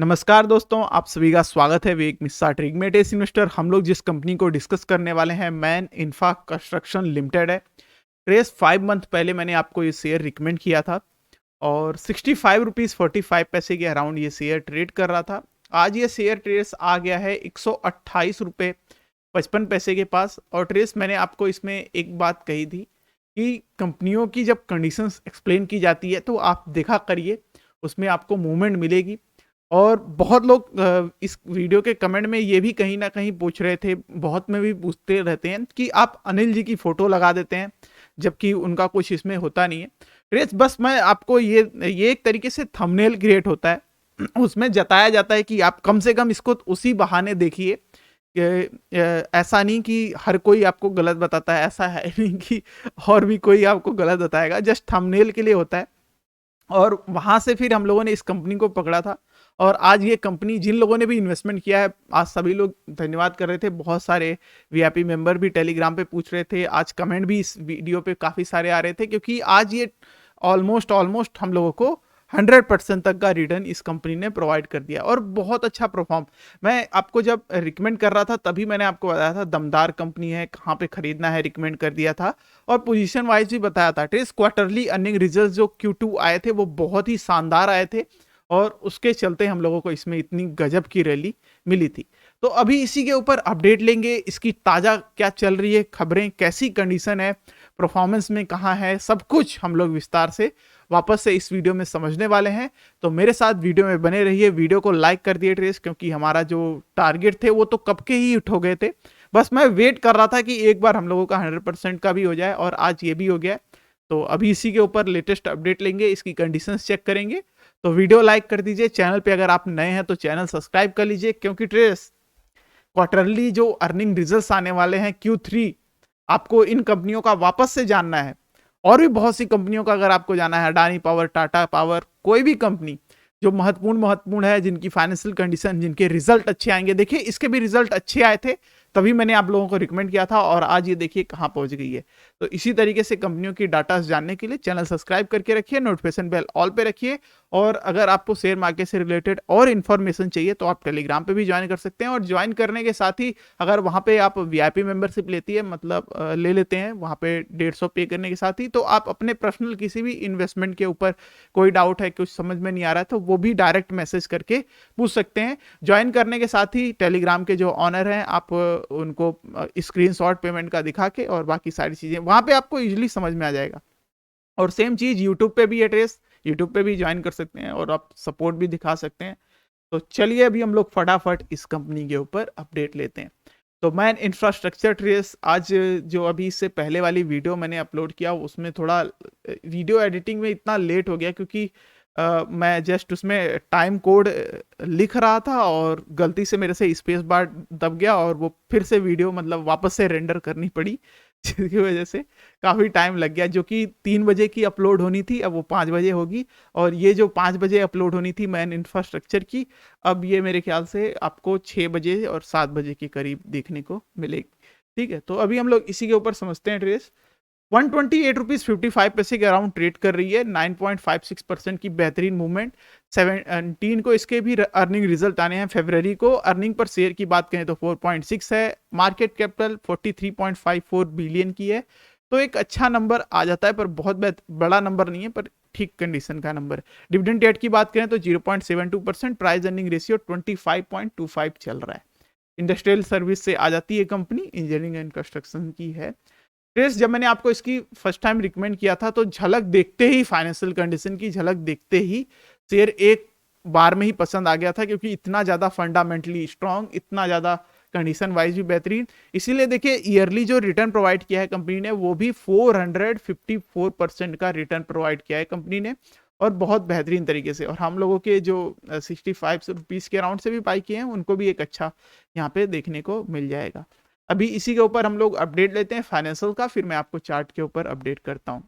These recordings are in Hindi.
नमस्कार दोस्तों, आप सभी का स्वागत है विवेक मिश्रा ट्रिगमेटिस इन्वेस्टर। हम लोग जिस कंपनी को डिस्कस करने वाले हैं मैन इंफ्रा कंस्ट्रक्शन लिमिटेड है। ट्रेस 5 मंथ पहले मैंने आपको ये शेयर रिकमेंड किया था और 65 रुपीज़ 45 पैसे के अराउंड ये शेयर ट्रेड कर रहा था। आज ये शेयर ट्रेस आ गया है 128 रुपये 55 पैसे के पास। और ट्रेस मैंने आपको इसमें एक बात कही थी कि कंपनियों की जब कंडीशंस एक्सप्लेन की जाती है तो आप देखा करिए, उसमें आपको मूवमेंट मिलेगी। और बहुत लोग इस वीडियो के कमेंट में ये भी कहीं ना कहीं पूछ रहे थे, बहुत में भी पूछते रहते हैं कि आप अनिल जी की फोटो लगा देते हैं जबकि उनका कुछ इसमें होता नहीं है। रेस बस मैं आपको ये एक तरीके से थंबनेल क्रिएट होता है, उसमें जताया जाता है कि आप कम से कम इसको उसी बहाने देखिए कि ऐसा नहीं कि हर कोई आपको गलत बताता है, ऐसा है नहीं कि और भी कोई आपको गलत बताएगा, जस्ट थंबनेल के लिए होता है। और वहां से फिर हम लोगों ने इस कंपनी को पकड़ा था और आज ये कंपनी, जिन लोगों ने भी इन्वेस्टमेंट किया है, आज सभी लोग धन्यवाद कर रहे थे। बहुत सारे वीआईपी मेंबर भी टेलीग्राम पे पूछ रहे थे, आज कमेंट भी इस वीडियो पे काफ़ी सारे आ रहे थे क्योंकि आज ये ऑलमोस्ट हम लोगों को 100% तक का रिटर्न इस कंपनी ने प्रोवाइड कर दिया और बहुत अच्छा परफॉर्म। मैं आपको जब रिकमेंड कर रहा था तभी मैंने आपको बताया था दमदार कंपनी है, कहाँ पे खरीदना है, रिकमेंड कर दिया था और पोजीशन वाइज भी बताया था। ट्रेस क्वार्टरली अर्निंग रिजल्ट जो Q2 आए थे वो बहुत ही शानदार आए थे और उसके चलते हम लोगों को इसमें इतनी गजब की रैली मिली थी। तो अभी इसी के ऊपर अपडेट लेंगे, इसकी ताज़ा क्या चल रही है, खबरें कैसी कंडीशन है, परफॉर्मेंस में कहाँ है, सब कुछ हम लोग विस्तार से वापस से इस वीडियो में समझने वाले हैं। तो मेरे साथ वीडियो में बने रहिए, वीडियो को लाइक कर दिए ट्रेस, क्योंकि हमारा जो टारगेट थे वो तो कब के ही उठ हो गए थे। बस मैं वेट कर रहा था कि एक बार हम लोगों का 100% का भी हो जाए और आज ये भी हो गया। तो अभी इसी के ऊपर लेटेस्ट अपडेट लेंगे, इसकी कंडीशंस चेक करेंगे। तो वीडियो लाइक कर दीजिए, चैनल पे अगर आप नए हैं तो चैनल सब्सक्राइब कर लीजिए, क्योंकि ट्रेस क्वार्टरली जो अर्निंग रिजल्ट्स आने वाले हैं Q3, आपको इन कंपनियों का वापस से जानना है। और भी बहुत सी कंपनियों का अगर आपको जाना है, अडानी पावर, टाटा पावर, कोई भी कंपनी जो महत्वपूर्ण है, जिनकी फाइनेंशियल कंडीशन, जिनके रिजल्ट अच्छे आएंगे। देखिए इसके भी रिजल्ट अच्छे आए थे, तभी मैंने आप लोगों को रिकमेंड किया था और आज ये देखिए कहाँ पहुंच गई है। तो इसी तरीके से कंपनियों की डाटा जानने के लिए चैनल सब्सक्राइब करके रखिए, नोटिफिकेशन बेल ऑल पे रखिए। और अगर आपको शेयर मार्केट से रिलेटेड और इन्फॉर्मेशन चाहिए तो आप टेलीग्राम पे भी ज्वाइन कर सकते हैं। और ज्वाइन करने के साथ ही अगर वहाँ पे आप वीआईपी मेंबरशिप लेती है, मतलब ले लेते हैं वहाँ पे 150 पे करने के साथ ही, तो आप अपने पर्सनल किसी भी इन्वेस्टमेंट के ऊपर कोई डाउट है, कुछ समझ में नहीं आ रहा है, तो वो भी डायरेक्ट मैसेज करके पूछ सकते हैं। ज्वाइन करने के साथ ही टेलीग्राम के जो ऑनर हैं, आप उनको स्क्रीनशॉट पेमेंट का दिखा के और बाकी सारी चीज़ें वहाँ पे आपको इजीली समझ में आ जाएगा। और सेम चीज़ यूट्यूब पे भी है ट्रेस, यूट्यूब पे भी ज्वाइन कर सकते हैं और आप सपोर्ट भी दिखा सकते हैं। तो चलिए अभी हम लोग फटाफट इस कंपनी के ऊपर अपडेट लेते हैं। तो मैन इंफ्रास्ट्रक्चर ट्रेस, आज जो अभी इससे पहले वाली वीडियो मैंने अपलोड किया उसमें थोड़ा वीडियो एडिटिंग में इतना लेट हो गया क्योंकि मैं जस्ट उसमें टाइम कोड लिख रहा था और गलती से मेरे से स्पेस बार दब गया और वो फिर से वीडियो मतलब वापस से रेंडर करनी पड़ी जिसकी वजह से काफ़ी टाइम लग गया। जो कि 3 बजे की अपलोड होनी थी, अब वो 5 बजे होगी। और ये जो 5 बजे अपलोड होनी थी मैन इंफ्रास्ट्रक्चर की, अब ये मेरे ख्याल से आपको 6 बजे और 7 बजे के करीब देखने को मिलेगी। ठीक है, तो अभी हम लोग इसी के ऊपर समझते हैं ट्रेस। 128 रुपीज़ 55 पैसे के अराउंड ट्रेड कर रही है, 9.56% की बेहतरीन मूवमेंट। 17 को इसके भी अर्निंग रिजल्ट आने हैं। फरवरी को अर्निंग पर शेयर की बात करें तो 4.6 है, मार्केट कैपिटल 43.54 बिलियन की है। तो एक अच्छा नंबर आ जाता है, पर बहुत बड़ा नंबर नहीं है, पर ठीक कंडीशन का नंबर है। डिविडेंड रेट की बात करें तो 0.72%, प्राइस अर्निंग रेशियो 25.25 चल रहा है। इंडस्ट्रियल सर्विस से आ जाती है कंपनी, इंजीनियरिंग एंड कंस्ट्रक्शन की है। ट्रेस जब मैंने आपको इसकी फर्स्ट टाइम रिकमेंड किया था तो झलक देखते ही, फाइनेंशियल कंडीशन की झलक देखते ही शेयर एक बार में ही पसंद आ गया था, क्योंकि इतना ज़्यादा फंडामेंटली स्ट्रांग, इतना ज़्यादा कंडीशन वाइज भी बेहतरीन। इसीलिए देखिए ईयरली जो रिटर्न प्रोवाइड किया है कंपनी ने वो भी 454% का रिटर्न प्रोवाइड किया है कंपनी ने, और बहुत बेहतरीन तरीके से। और हम लोगों के जो 65 रुपीज़ के अराउंड से भी बाई किए हैं उनको भी एक अच्छा यहाँ पे देखने को मिल जाएगा। अभी इसी के ऊपर हम लोग अपडेट लेते हैं फाइनेंशियल का, फिर मैं आपको चार्ट के ऊपर अपडेट करता हूँ।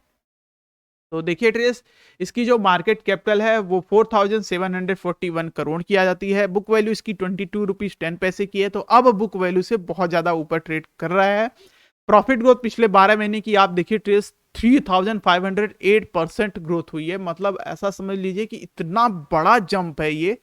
तो देखिए ट्रेस, इसकी जो मार्केट कैपिटल है वो 4741 करोड़ की आ जाती है। बुक वैल्यू इसकी 22 रुपीज़ 10 पैसे की है, तो अब बुक वैल्यू से बहुत ज़्यादा ऊपर ट्रेड कर रहा है। प्रॉफिट ग्रोथ पिछले 12 महीने की आप देखिए ट्रेस, 3508% ग्रोथ हुई है। मतलब ऐसा समझ लीजिए कि इतना बड़ा जंप है ये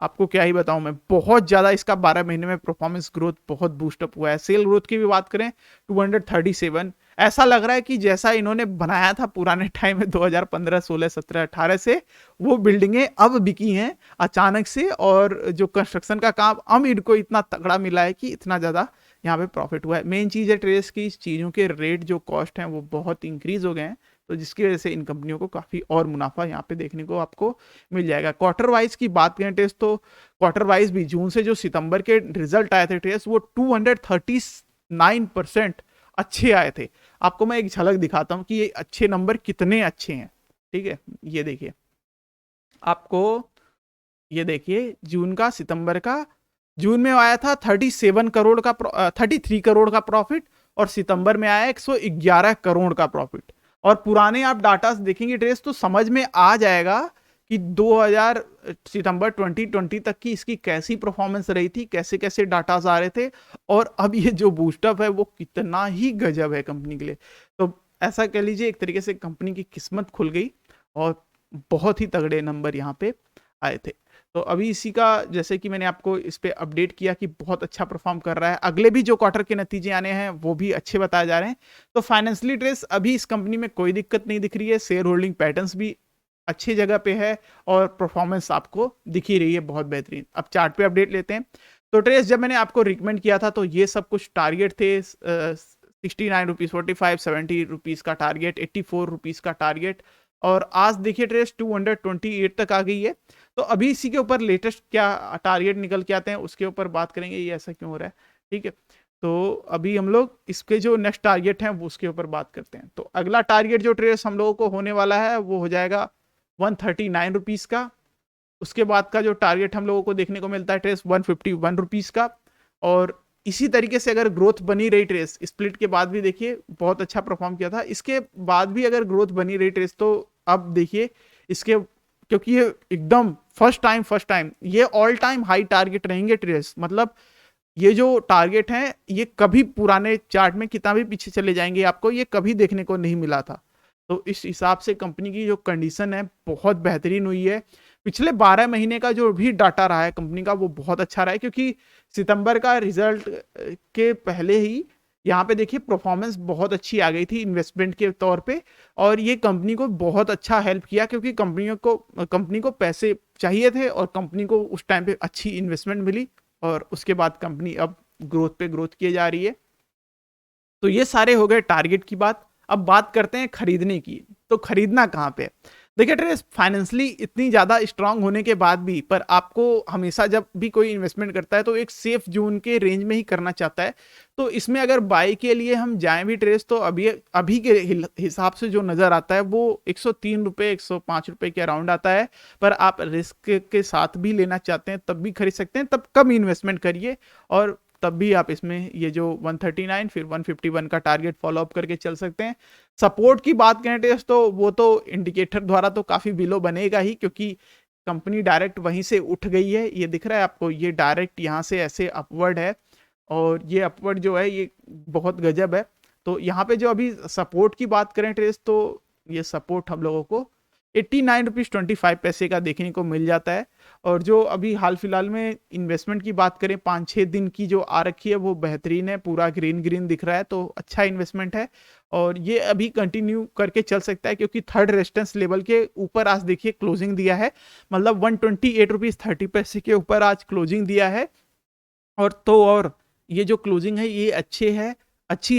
आपको क्या ही बताऊं मैं, बहुत ज़्यादा इसका 12 महीने में परफॉर्मेंस ग्रोथ बहुत बूस्टअप हुआ है। सेल ग्रोथ की भी बात करें 237, ऐसा लग रहा है कि जैसा इन्होंने बनाया था पुराने टाइम में 2015, 16, 17, 18 से, वो बिल्डिंगें अब बिकी हैं अचानक से, और जो कंस्ट्रक्शन का काम अब इनको इतना तगड़ा मिला है कि इतना ज़्यादा यहाँ पे प्रॉफिट हुआ है। मेन चीज़ है ट्रेस की, चीज़ों के रेट जो कॉस्ट हैं वो बहुत इंक्रीज हो गए हैं, तो जिसकी वजह से इन कंपनियों को काफ़ी और मुनाफा यहाँ पे देखने को आपको मिल जाएगा। क्वार्टर वाइज की बात करें टेस्ट, तो क्वार्टर वाइज भी जून से जो सितंबर के रिजल्ट आए थे टेस्ट, वो 239% अच्छे आए थे। आपको मैं एक झलक दिखाता हूँ कि ये अच्छे नंबर कितने अच्छे हैं। ठीक है, ये देखिए, आपको ये देखिए जून का, सितंबर का, जून में आया था 37 करोड़ का 33 करोड़ का प्रॉफिट, और सितंबर में आया 111 करोड़ का प्रॉफिट। और पुराने आप डाटा देखेंगे ट्रेस तो समझ में आ जाएगा कि 2000 सितंबर 2020 तक की इसकी कैसी परफॉर्मेंस रही थी, कैसे कैसे डाटाज आ रहे थे, और अब ये जो बूस्टअप है वो कितना ही गजब है कंपनी के लिए। तो ऐसा कह लीजिए एक तरीके से कंपनी की किस्मत खुल गई और बहुत ही तगड़े नंबर यहाँ पे आए थे। तो अभी इसी का, जैसे कि मैंने आपको इस पे अपडेट किया कि बहुत अच्छा परफॉर्म कर रहा है, अगले भी जो क्वार्टर के नतीजे आने हैं वो भी अच्छे बताए जा रहे हैं। तो फाइनेंशियली ट्रेस अभी इस कंपनी में कोई दिक्कत नहीं दिख रही है, शेयर होल्डिंग पैटर्न्स भी अच्छी जगह पे है, और परफॉर्मेंस आपको दिख ही रही है बहुत बेहतरीन। अब चार्ट पे अपडेट लेते हैं। तो ट्रेस जब मैंने आपको रिकमेंड किया था तो ये सब कुछ टारगेट थे, 69 रुपीज़, 45, 70 रुपीज़ का टारगेट, 84 रुपीज़ का टारगेट, और आज देखिए ट्रेस 228 तक आ गई है। तो अभी इसी के ऊपर लेटेस्ट क्या टारगेट निकल के आते हैं उसके ऊपर बात करेंगे, ये ऐसा क्यों हो रहा है। ठीक है, तो अभी हम लोग इसके जो नेक्स्ट टारगेट हैं वो उसके ऊपर बात करते हैं। तो अगला टारगेट जो ट्रेस हम लोगों को होने वाला है वो हो जाएगा 139 रुपीज़ का। उसके बाद का जो टारगेट हम लोगों को देखने को मिलता है ट्रेस 151 रुपीज़ का। और इसी तरीके से अगर ग्रोथ बनी रही ट्रेस, स्प्लिट के बाद भी देखिए बहुत अच्छा परफॉर्म किया था, इसके बाद भी अगर ग्रोथ बनी रही ट्रेस तो अब देखिए इसके, क्योंकि ये एकदम फर्स्ट टाइम ये ऑल टाइम हाई टारगेट रहेंगे ट्रेस। मतलब ये जो टारगेट हैं ये कभी पुराने चार्ट में कितना भी पीछे चले जाएंगे आपको ये कभी देखने को नहीं मिला था। तो इस हिसाब से कंपनी की जो कंडीशन है बहुत बेहतरीन हुई है। पिछले 12 महीने का जो भी डाटा रहा है कंपनी का वो बहुत अच्छा रहा है, क्योंकि सितंबर का रिजल्ट के पहले ही यहाँ पे देखिए परफॉर्मेंस बहुत अच्छी आ गई थी इन्वेस्टमेंट के तौर पे, और ये कंपनी को बहुत अच्छा हेल्प किया, क्योंकि कंपनी को पैसे चाहिए थे और कंपनी को उस टाइम पे अच्छी इन्वेस्टमेंट मिली, और उसके बाद कंपनी अब ग्रोथ पे ग्रोथ किए जा रही है। तो ये सारे हो गए टारगेट की बात। अब बात करते हैं खरीदने की। तो खरीदना कहाँ पे? देखिए ट्रेस फाइनेंशियली इतनी ज़्यादा स्ट्रांग होने के बाद भी, पर आपको हमेशा जब भी कोई इन्वेस्टमेंट करता है तो एक सेफ जोन के रेंज में ही करना चाहता है। तो इसमें अगर बाई के लिए हम जाएं भी ट्रेस, तो अभी के हिसाब से जो नज़र आता है वो 103 रुपये, 105 रुपये के अराउंड आता है। पर आप रिस्क के साथ भी लेना चाहते हैं तब भी खरीद सकते हैं, तब कम इन्वेस्टमेंट करिए, और तब भी आप इसमें ये जो 139 फिर 151 का टारगेट फॉलो अप करके चल सकते हैं। सपोर्ट की बात करें टेस्ट, तो वो तो इंडिकेटर द्वारा तो काफ़ी बिलो बनेगा ही, क्योंकि कंपनी डायरेक्ट वहीं से उठ गई है। ये दिख रहा है आपको, ये डायरेक्ट यहाँ से ऐसे अपवर्ड है, और ये अपवर्ड जो है ये बहुत गजब है। तो यहाँ पे जो अभी सपोर्ट की बात करें ट्रेस, तो ये सपोर्ट हम लोगों को 89 रुपीज़ 25 पैसे का देखने को मिल जाता है। और जो अभी हाल फिलहाल में इन्वेस्टमेंट की बात करें 5-6 दिन की जो आ रखी है वो बेहतरीन है, पूरा ग्रीन ग्रीन दिख रहा है, तो अच्छा इन्वेस्टमेंट है, और ये अभी कंटिन्यू करके चल सकता है, क्योंकि थर्ड रेजिस्टेंस लेवल के ऊपर आज देखिए क्लोजिंग दिया है, मतलब 128 रुपीज़ 30 पैसे के ऊपर आज क्लोजिंग दिया है। और ये जो क्लोजिंग है ये अच्छी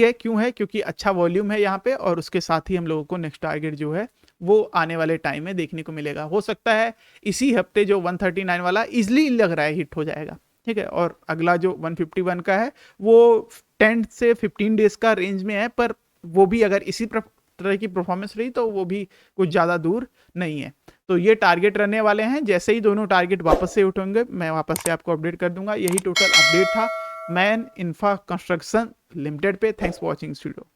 है, क्यों है? क्योंकि अच्छा वॉल्यूम है यहाँ पे, और उसके साथ ही हम लोगों को नेक्स्ट टारगेट जो है वो आने वाले टाइम में देखने को मिलेगा। हो सकता है इसी हफ्ते जो 139 वाला इजिली लग रहा है हिट हो जाएगा। ठीक है, और अगला जो 151 का है वो 10 से 15 डेज का रेंज में है, पर वो भी अगर इसी तरह की परफॉर्मेंस रही तो वो भी कुछ ज़्यादा दूर नहीं है। तो ये टारगेट रहने वाले हैं, जैसे ही दोनों टारगेट वापस से उठेंगे मैं वापस से आपको अपडेट कर दूंगा। यही टोटल अपडेट था मैन इंफ्रा कंस्ट्रक्शन लिमिटेड पे। Thanks for watching video.